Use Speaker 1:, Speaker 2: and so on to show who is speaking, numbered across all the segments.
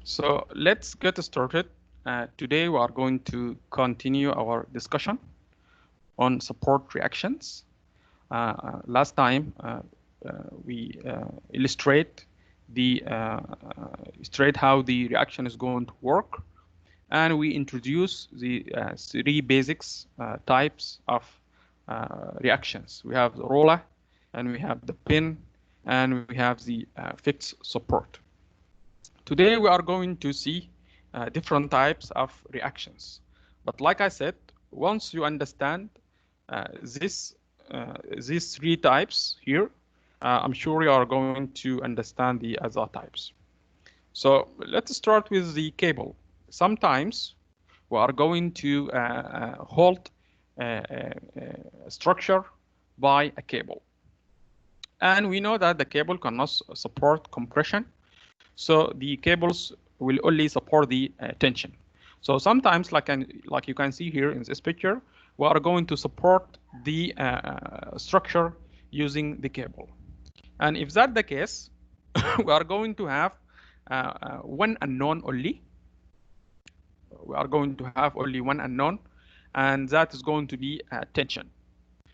Speaker 1: So let's get started. Today we are going to continue our discussion on support reactions. Last time we illustrate how the reaction is going to work, and we introduce the three basics types of reactions. We have the roller, and we have the pin, and we have the fixed support. Today we are going to see different types of reactions. But like I said, once you understand these three types here, I'm sure you are going to understand the other types. So let's start with the cable. Sometimes we are going to hold a structure by a cable. And we know that the cable cannot support compression. So the cables will only support the tension. So sometimes, like you can see here in this picture, we are going to support the structure using the cable. And if that's the case, we are going to have one unknown only. We are going to have only one unknown, and that is going to be tension.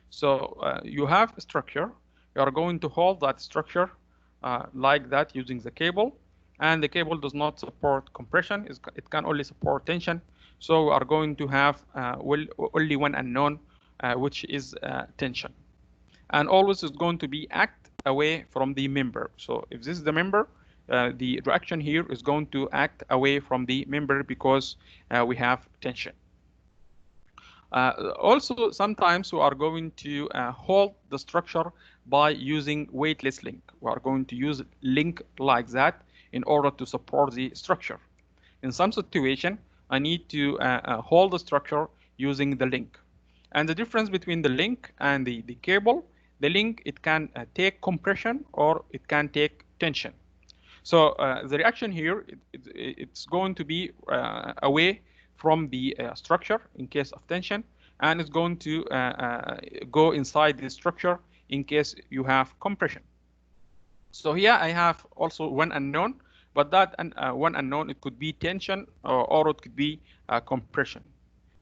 Speaker 1: So you have a structure. You are going to hold that structure like that using the cable, and the cable does not support compression. It can only support tension. So we are going to have only one unknown, which is tension. And always is going to be act away from the member. So if this is the member, the reaction here is going to act away from the member because we have tension. Also, sometimes we are going to hold the structure by using weightless link. We are going to use link like that in order to support the structure. In some situation, I need to hold the structure using the link. And the difference between the link and the cable, the link, it can take compression or it can take tension. So the reaction here, it's going to be away from the structure in case of tension, and it's going to go inside the structure in case you have compression. So here I have also one unknown, but that one unknown, it could be tension or it could be compression.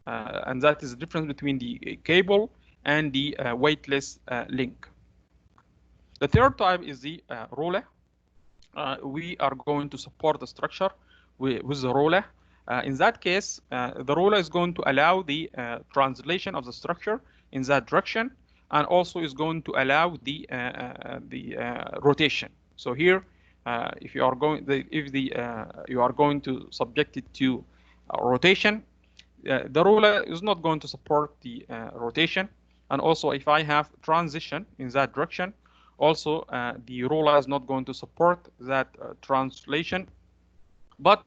Speaker 1: And that is the difference between the cable and the weightless link. The third type is the roller. We are going to support the structure with the roller. In that case, the roller is going to allow the translation of the structure in that direction, and also is going to allow the rotation. So here, if you are going, you are going to subject it to rotation, the roller is not going to support the rotation. And also, if I have transition in that direction, also the roller is not going to support that translation, but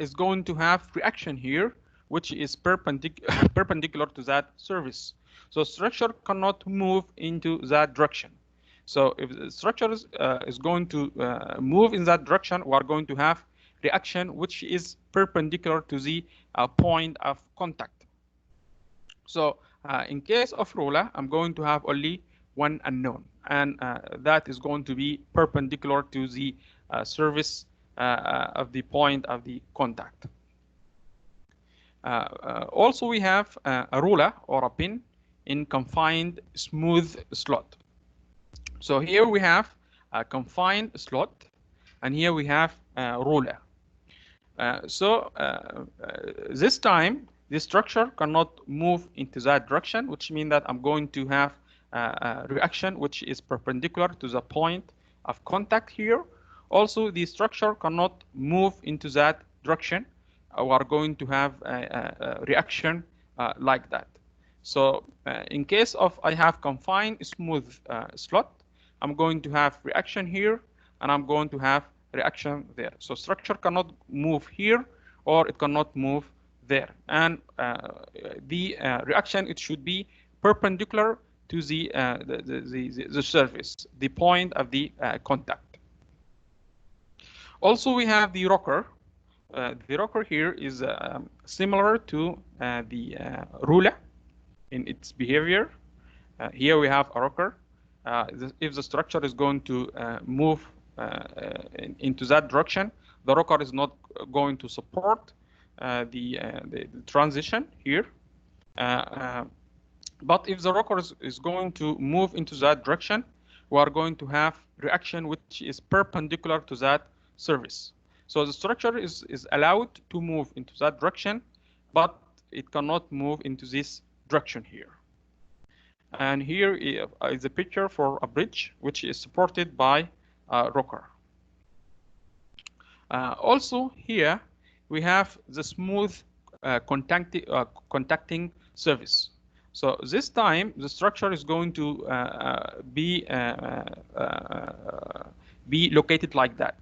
Speaker 1: is going to have reaction here, which is perpendicular to that surface. So structure cannot move into that direction. So if the structure is going to move in that direction, we are going to have reaction which is perpendicular to the point of contact. So in case of roller, I'm going to have only one unknown, and that is going to be perpendicular to the surface of the point of the contact. Also, we have a roller or a pin in confined smooth slot. So here we have a confined slot, and here we have a roller. This time, the structure cannot move into that direction, which means that I'm going to have a reaction which is perpendicular to the point of contact here. Also, the structure cannot move into that direction. We are going to have a reaction like that. So in case of I have confined smooth slot, I'm going to have reaction here, and I'm going to have reaction there. So structure cannot move here, or it cannot move there. And the reaction, it should be perpendicular to the surface, the point of the contact. Also, we have the rocker. The rocker here is similar to the ruler in its behavior. Here we have a rocker. If the structure is going to move into that direction, the rocker is not going to support the transition here. But if the rocker is going to move into that direction, we are going to have reaction which is perpendicular to that surface. So the structure is allowed to move into that direction, but it cannot move into this direction here. And here is a picture for a bridge which is supported by a rocker. Also here we have the smooth contacting surface. So this time the structure is going to be located like that.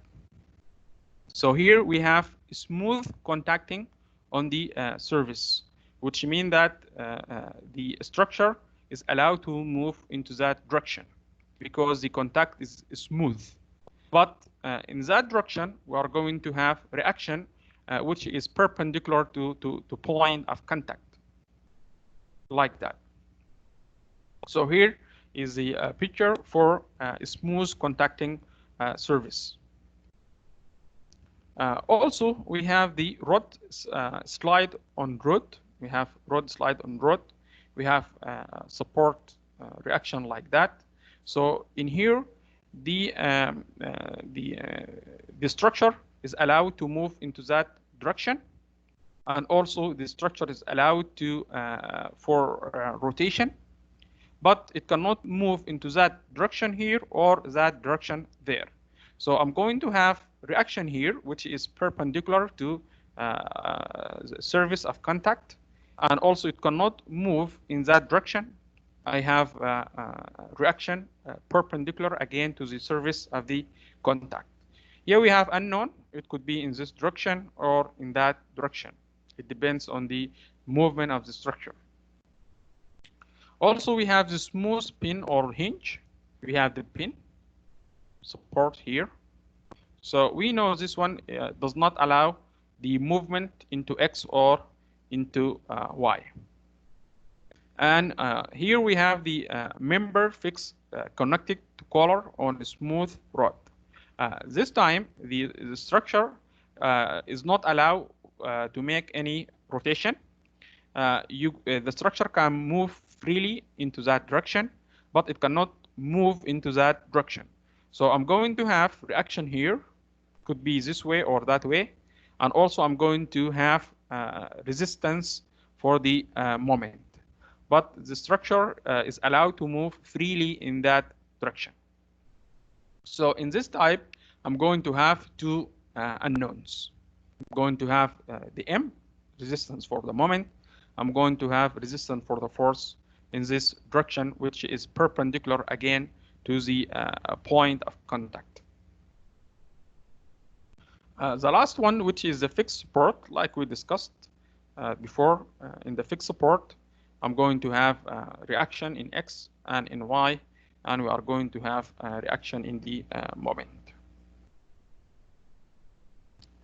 Speaker 1: So here we have smooth contacting on the surface, which means that the structure is allowed to move into that direction because the contact is smooth. But in that direction, we are going to have reaction which is perpendicular to point of contact, like that. So here is the picture for a smooth contacting surface. Also, we have the rod slide on rod. We have rod slide on rod. We have support reaction like that. So in here, the structure is allowed to move into that direction, and also the structure is allowed to for rotation, but it cannot move into that direction here or that direction there. So I'm going to have reaction here, which is perpendicular to the surface of contact, and also it cannot move in that direction. I have reaction perpendicular again to the surface of the contact. Here we have unknown. It could be in this direction or in that direction. It depends on the movement of the structure. Also, we have the smooth pin or hinge. We have the pin support here. So we know this one does not allow the movement into X or into Y. And here we have the member fixed connected to collar on a smooth rod. This time the structure is not allowed to make any rotation. The structure can move freely into that direction, but it cannot move into that direction. So I'm going to have reaction here, could be this way or that way, and also I'm going to have resistance for the moment. But the structure is allowed to move freely in that direction. So in this type, I'm going to have two unknowns. I'm going to have the M, resistance for the moment. I'm going to have resistance for the force in this direction, which is perpendicular again to the point of contact. The last one, which is the fixed support, like we discussed before, in the fixed support, I'm going to have reaction in X and in Y, and we are going to have reaction in the moment.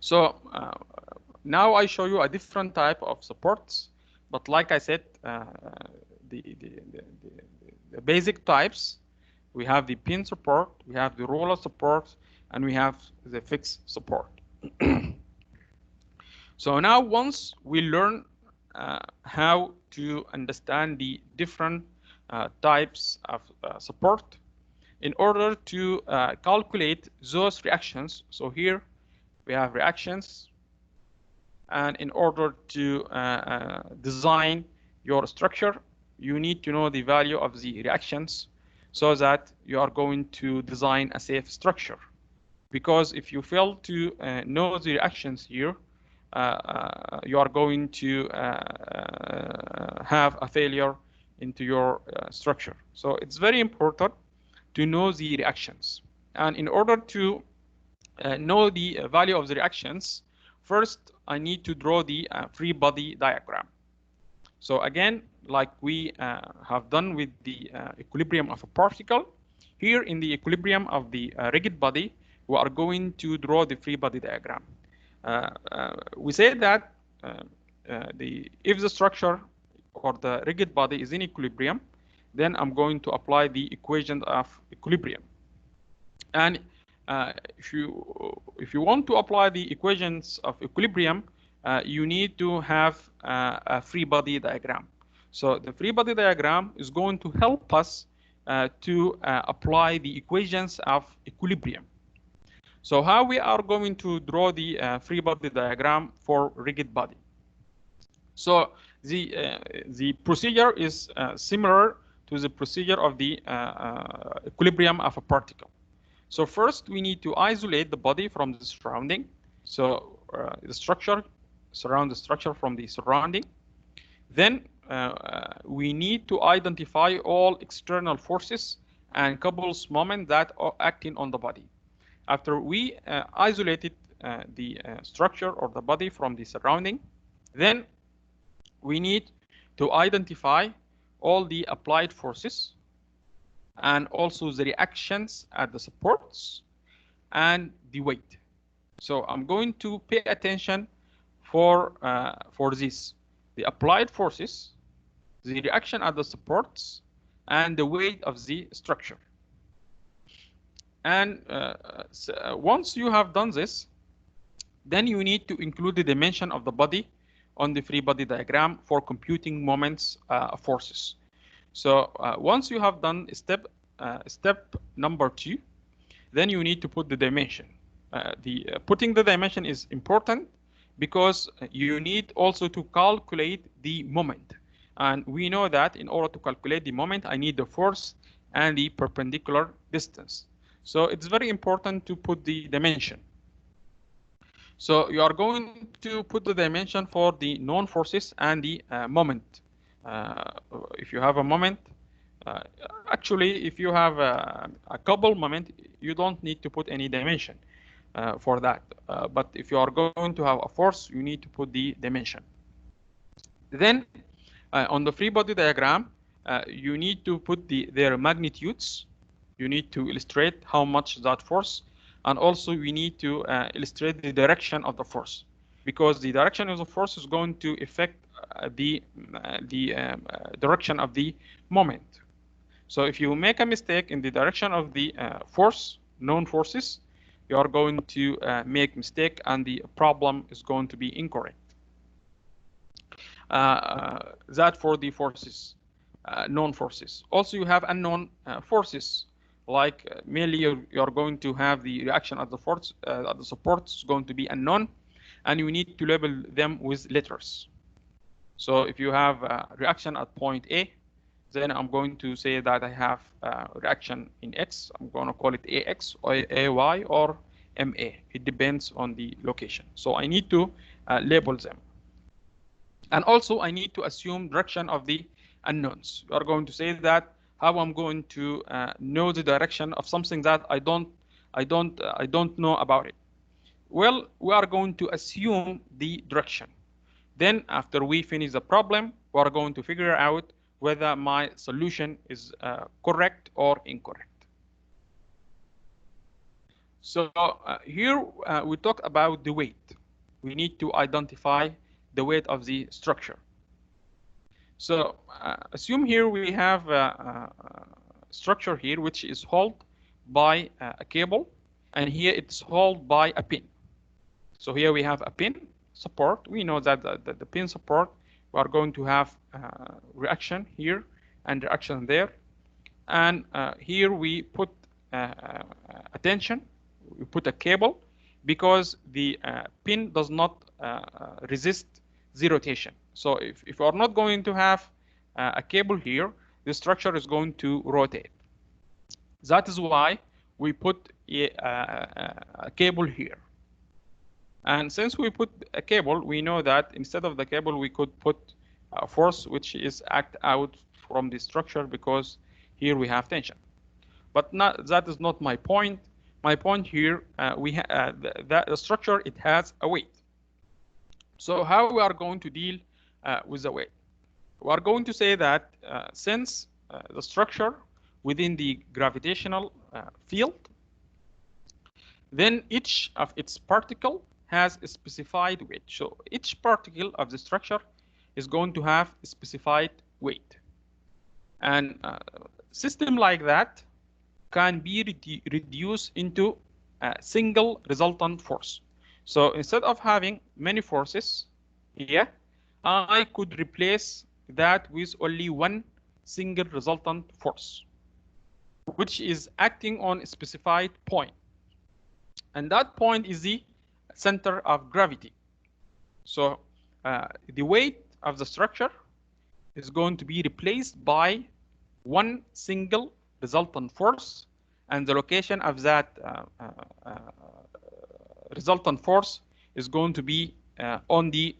Speaker 1: So now I show you a different type of supports, but like I said, the basic types, we have the pin support, we have the roller support, and we have the fixed support. So now once we learn how to understand the different types of support in order to calculate those reactions. So here we have reactions, and in order to design your structure, you need to know the value of the reactions so that you are going to design a safe structure. Because if you fail to know the reactions here, you are going to have a failure into your structure. So it's very important to know the reactions. And in order to know the value of the reactions, first I need to draw the free body diagram. So again, like we have done with the equilibrium of a particle, here in the equilibrium of the rigid body, we are going to draw the free body diagram. We say that if the structure or the rigid body is in equilibrium, then I'm going to apply the equation of equilibrium. And if you want to apply the equations of equilibrium, you need to have a free body diagram. So the free body diagram is going to help us to apply the equations of equilibrium. So how we are going to draw the free body diagram for rigid body? So the procedure is similar to the procedure of the equilibrium of a particle. So first we need to isolate the body from the surrounding. So the structure, surround the structure from the surrounding. Then we need to identify all external forces and couples moment that are acting on the body. After we isolated the structure or the body from the surrounding, then we need to identify all the applied forces and also the reactions at the supports and the weight. So I'm going to pay attention for this: the applied forces, the reaction at the supports, and the weight of the structure. And once you have done this, then you need to include the dimension of the body on the free body diagram for computing moments of forces. So once you have done step number 2, then you need to put the dimension. Putting the dimension is important because you need also to calculate the moment. And we know that in order to calculate the moment, I need the force and the perpendicular distance. So it's very important to put the dimension. So you are going to put the dimension for the known forces and the moment. If you have a moment, actually, if you have a couple moment, you don't need to put any dimension for that. But if you are going to have a force, you need to put the dimension. Then on the free body diagram, you need to put their magnitudes. You need to illustrate how much that force, and also we need to illustrate the direction of the force, because the direction of the force is going to affect the direction of the moment. So if you make a mistake in the direction of the force, known forces, you are going to make mistake and the problem is going to be incorrect. That for the forces, known forces. Also you have unknown forces, like mainly you're going to have the reaction at the force, at the support is going to be unknown, and you need to label them with letters. So if you have a reaction at point A, then I'm going to say that I have a reaction in X. I'm going to call it AX or AY or MA. It depends on the location. So I need to label them. And also I need to assume direction of the unknowns. You are going to say that how I'm going to know the direction of something that I don't know about it. Well, we are going to assume the direction. Then after we finish the problem, we are going to figure out whether my solution is correct or incorrect. So here we talk about the weight. We need to identify the weight of the structure. So assume here we have a structure here which is held by a cable, and here it's held by a pin. So here we have a pin support. We know that the pin support, we are going to have reaction here and reaction there. And here we put a tension, we put a cable, because the pin does not resist the rotation. So if you are not going to have a cable here, the structure is going to rotate. That is why we put a cable here. And since we put a cable, we know that instead of the cable, we could put a force which is act out from the structure, because here we have tension. But that is not my point. My point here, the structure, it has a weight. So how we are going to deal with the weight? We are going to say that since the structure within the gravitational field, then each of its particle has a specified weight. So each particle of the structure is going to have a specified weight. And system like that can be reduced into a single resultant force. So instead of having many forces here, I could replace that with only one single resultant force, which is acting on a specified point. And that point is the center of gravity. So the weight of the structure is going to be replaced by one single resultant force, and the location of that resultant force is going to be on the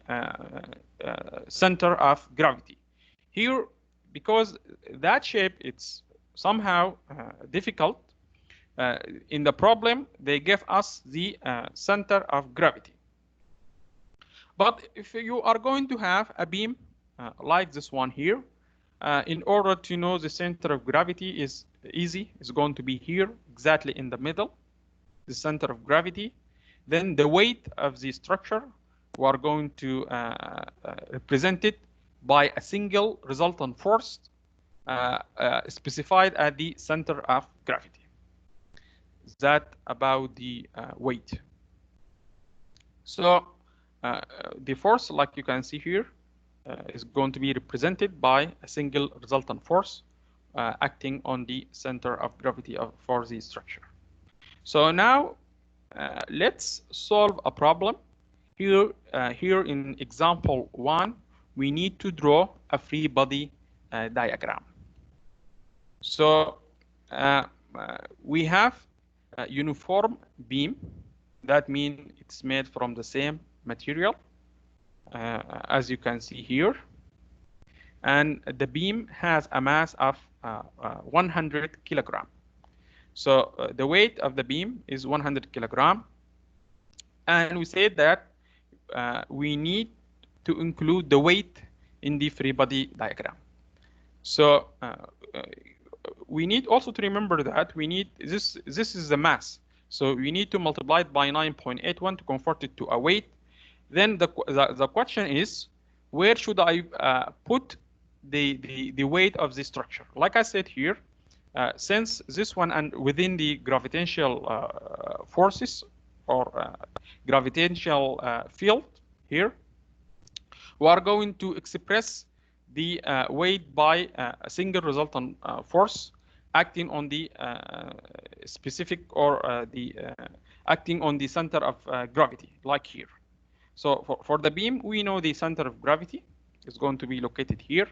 Speaker 1: center of gravity. Here, because that shape it's somehow difficult, in the problem they give us the center of gravity. But if you are going to have a beam like this one here, in order to know the center of gravity is easy. It's going to be here, exactly in the middle, the center of gravity. Then the weight of the structure, we are going to represent it by a single resultant force specified at the center of gravity. That about the weight. So the force, like you can see here, is going to be represented by a single resultant force acting on the center of gravity for the structure. So now let's solve a problem. Here in example 1, we need to draw a free body diagram. So we have a uniform beam. That means it's made from the same material, as you can see here. And the beam has a mass of 100 kilogram. So the weight of the beam is 100 kilogram. And we said that we need to include the weight in the free body diagram. So we need also to remember that we need this is the mass. So we need to multiply it by 9.81 to convert it to a weight. Then the question is, where should I put the weight of the structure? Like I said here, since this one and within the gravitational forces or gravitational field here, we are going to express the weight by a single resultant force acting on the specific or acting on the center of gravity, like here. So for the beam, we know the center of gravity is going to be located here.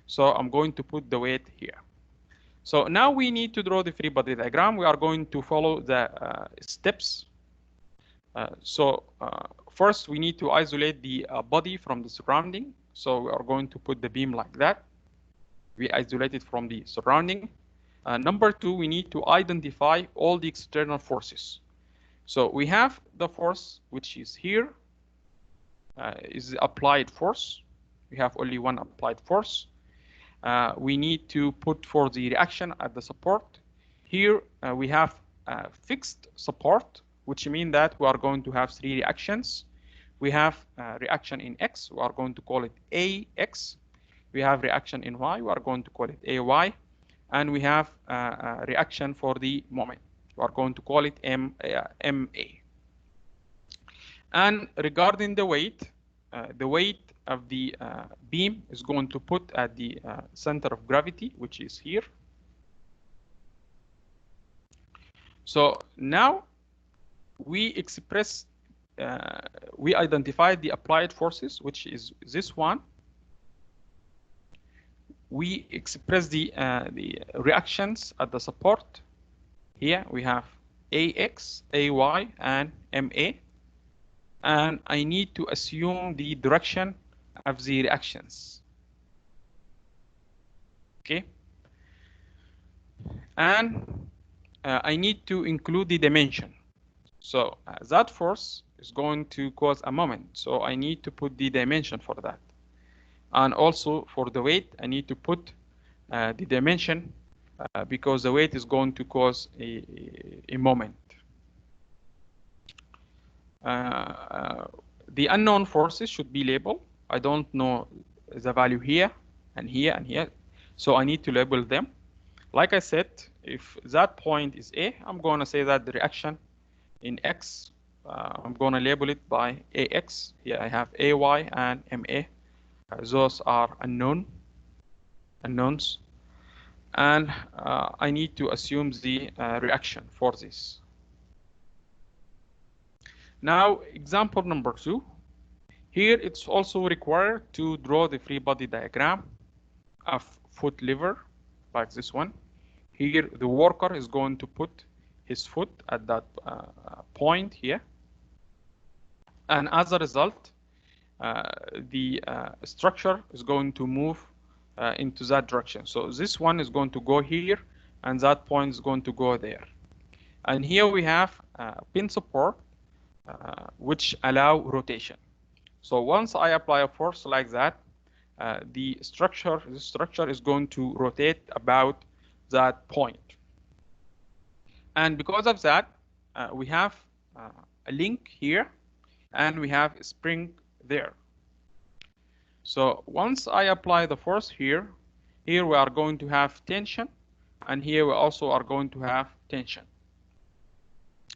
Speaker 1: So I'm going to put the weight here. So now we need to draw the free body diagram. We are going to follow the steps. First, we need to isolate the body from the surrounding. So we are going to put the beam like that. We isolate it from the surrounding. Number 2, we need to identify all the external forces. So we have the force, which is here, is the applied force. We have only one applied force. We need to put for the reaction at the support. Here we have fixed support, which means that we are going to have 3 reactions. We have reaction in X, we are going to call it AX. We have reaction in Y, we are going to call it AY. And we have a reaction for the moment. We are going to call it MA. And regarding the weight of the beam is going to put at the center of gravity, which is here. So now we express, we identify the applied forces, which is this one. We express the reactions at the support. Here we have AX, AY, and MA. And I need to assume the direction of the reactions. Okay. And I need to include the dimension. So that force is going to cause a moment. So I need to put the dimension for that. And also for the weight, I need to put the dimension because the weight is going to cause a moment. The unknown forces should be labeled. I don't know the value here and here and here. So I need to label them. Like I said, if that point is A, I'm going to say that the reaction in X. I'm going to label it by AX. Here I have AY and MA. Those are unknowns. And I need to assume the reaction for this. Now, example number 2. Here it's also required to draw the free body diagram of foot lever, like this one. Here the worker is going to put his foot at that point here. And as a result, the structure is going to move into that direction. So this one is going to go here, and that point is going to go there. And here we have pin support, which allow rotation. So once I apply a force like that, the structure is going to rotate about that point. And because of that, we have a link here, and we have a spring there. So once I apply the force here we are going to have tension, and here we also are going to have tension.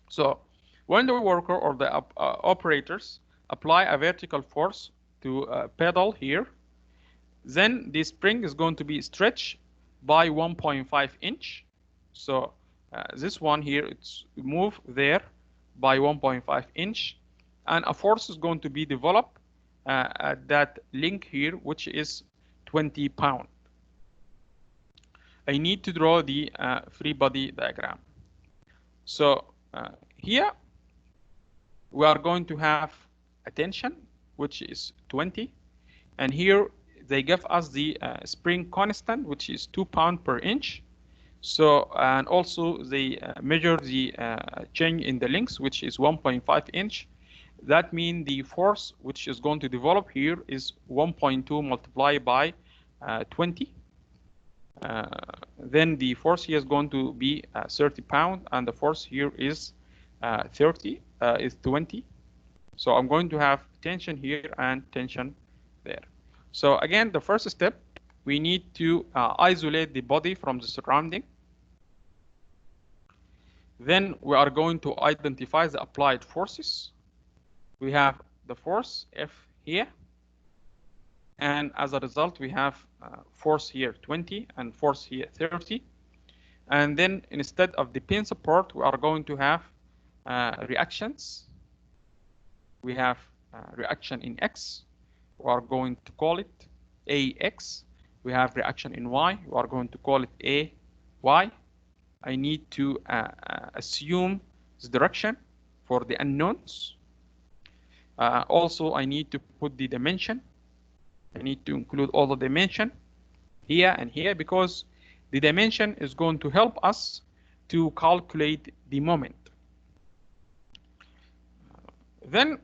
Speaker 1: So when the worker or the operators apply a vertical force to a pedal here, then the spring is going to be stretched by 1.5 inch. So this one here, it's move there by 1.5 inch, and a force is going to be developed at that link here, which is 20 pounds. I need to draw the free body diagram. So here we are going to have a tension, which is 20, and here they give us the spring constant, which is 2 pounds per inch. So, and also they measure the change in the links, which is 1.5 inch. That means the force which is going to develop here is 1.2 multiplied by 20. Then the force here is going to be 30 pounds, and the force here is 20. So I'm going to have tension here and tension there. So again, the first step, we need to isolate the body from the surrounding. Then we are going to identify the applied forces. We have the force F here, and as a result we have force here 20 and force here 30. And then instead of the pin support, we are going to have reactions. We have reaction in X, we are going to call it AX. We have reaction in Y, we are going to call it AY. I need to assume the direction for the unknowns. Also, I need to put the dimension. I need to include all the dimension here and here, because the dimension is going to help us to calculate the moment. Then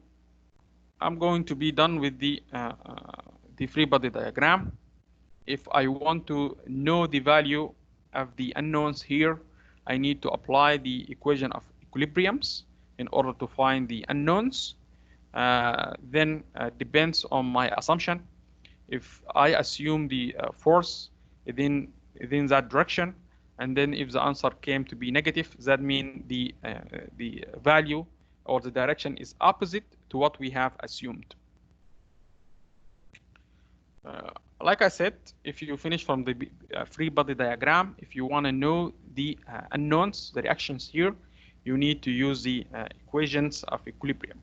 Speaker 1: I'm going to be done with the free body diagram. If I want to know the value of the unknowns here, I need to apply the equation of equilibriums in order to find the unknowns. Then depends on my assumption. If I assume the force within that direction, and then if the answer came to be negative, that means the value or the direction is opposite to what we have assumed. Like I said, if you finish from the free body diagram, if you want to know the unknowns, the reactions here, you need to use the equations of equilibrium.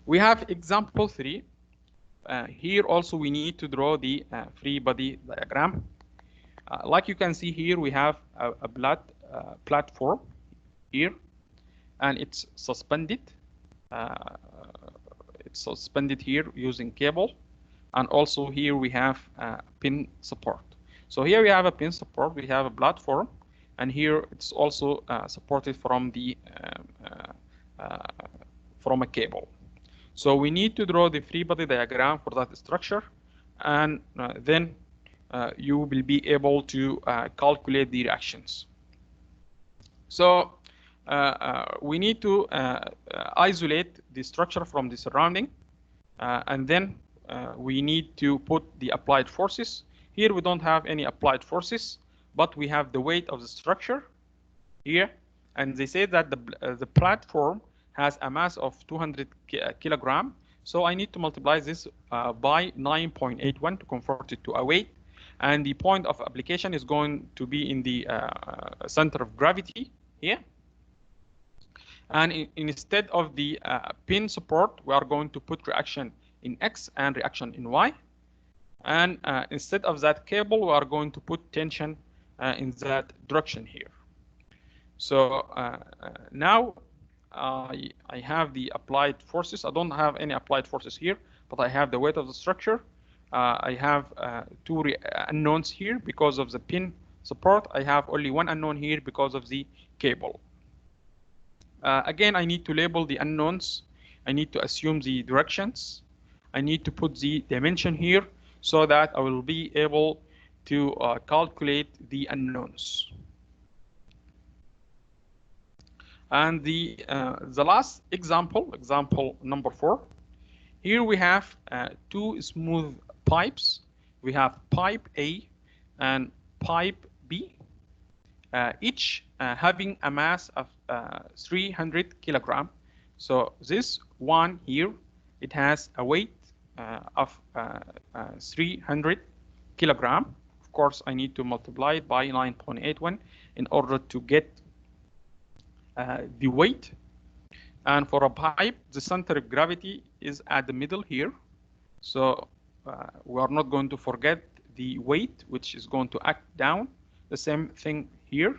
Speaker 1: We have example 3. Here also we need to draw the free body diagram. Like you can see here, we have a platform here, and it's suspended. It's suspended here using cable, and also here we have pin support. So here we have a pin support, we have a platform, and here it's also supported from the from a cable. So we need to draw the free body diagram for that structure, and then you will be able to calculate the reactions. So we need to isolate the structure from the surrounding, and then we need to put the applied forces. Here we don't have any applied forces, but we have the weight of the structure here, and they say that the platform has a mass of 200 kilogram. So I need to multiply this by 9.81 to convert it to a weight. And the point of application is going to be in the center of gravity here. And instead of the pin support, we are going to put reaction in X and reaction in Y. And instead of that cable, we are going to put tension in that direction here. So now I have the applied forces. I don't have any applied forces here, but I have the weight of the structure. I have two unknowns here because of the pin support. I have only one unknown here because of the cable. Again, I need to label the unknowns. I need to assume the directions. I need to put the dimension here so that I will be able to calculate the unknowns. And the last example, example number 4. Here we have two smooth pipes. We have pipe A and pipe B, each having a mass of 300 kilogram. So this one here, it has a weight of 300 kilogram. Of course, I need to multiply it by 9.81 in order to get the weight. And for a pipe, the center of gravity is at the middle here. So we are not going to forget the weight, which is going to act down. The same thing here.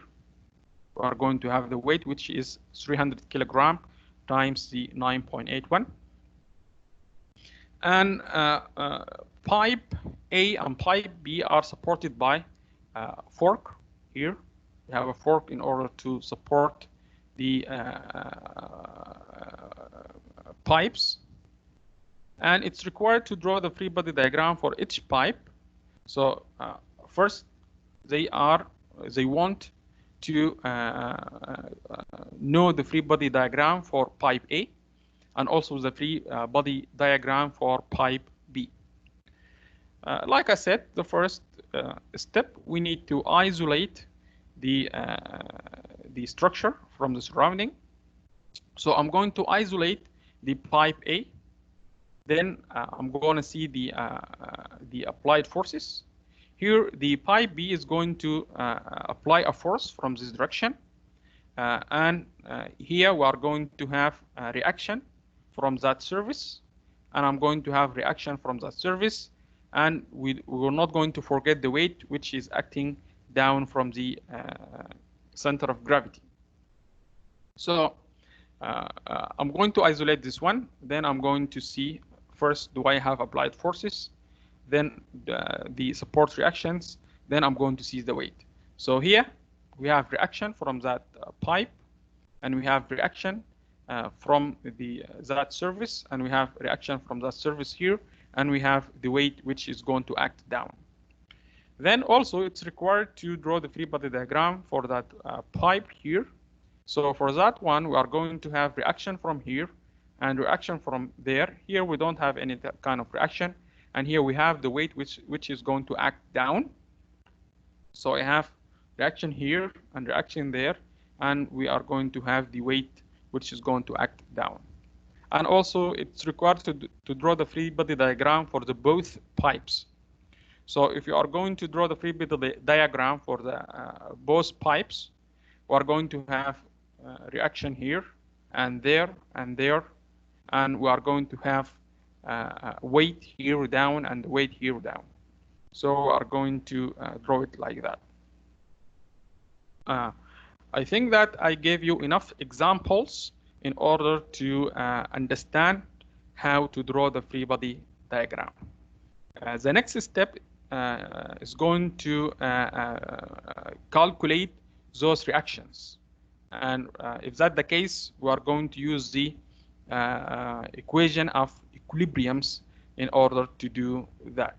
Speaker 1: We are going to have the weight, which is 300 kilogram times the 9.81. And pipe A and pipe B are supported by fork here. We have a fork in order to support the pipes, and it's required to draw the free body diagram for each pipe. So first, they want to know the free body diagram for pipe A, and also the free body diagram for pipe B. Like I said, the first step, we need to isolate the structure from the surrounding. So I'm going to isolate the pipe A. Then I'm going to see the applied forces. Here, the pipe B is going to apply a force from this direction. And here we are going to have a reaction from that surface. And I'm going to have reaction from that surface. And we're not going to forget the weight, which is acting down from the center of gravity. So I'm going to isolate this one. Then I'm going to see first, do I have applied forces? Then the support reactions. Then I'm going to see the weight. So here we have reaction from that pipe, and we have reaction from that surface, and we have reaction from that surface here, and we have the weight which is going to act down. Then also it's required to draw the free body diagram for that pipe here. So for that one, we are going to have reaction from here and reaction from there. Here we don't have any kind of reaction, and here we have the weight which is going to act down. So I have reaction here and reaction there, and we are going to have the weight which is going to act down. And also it's required to draw the free body diagram for the both pipes. So if you are going to draw the free body diagram for the both pipes, we are going to have reaction here and there and there, and we are going to have weight here down and weight here down. So we are going to draw it like that. I think that I gave you enough examples in order to understand how to draw the free body diagram. The next step is going to calculate those reactions. And if that's the case, we are going to use the equation of equilibriums in order to do that.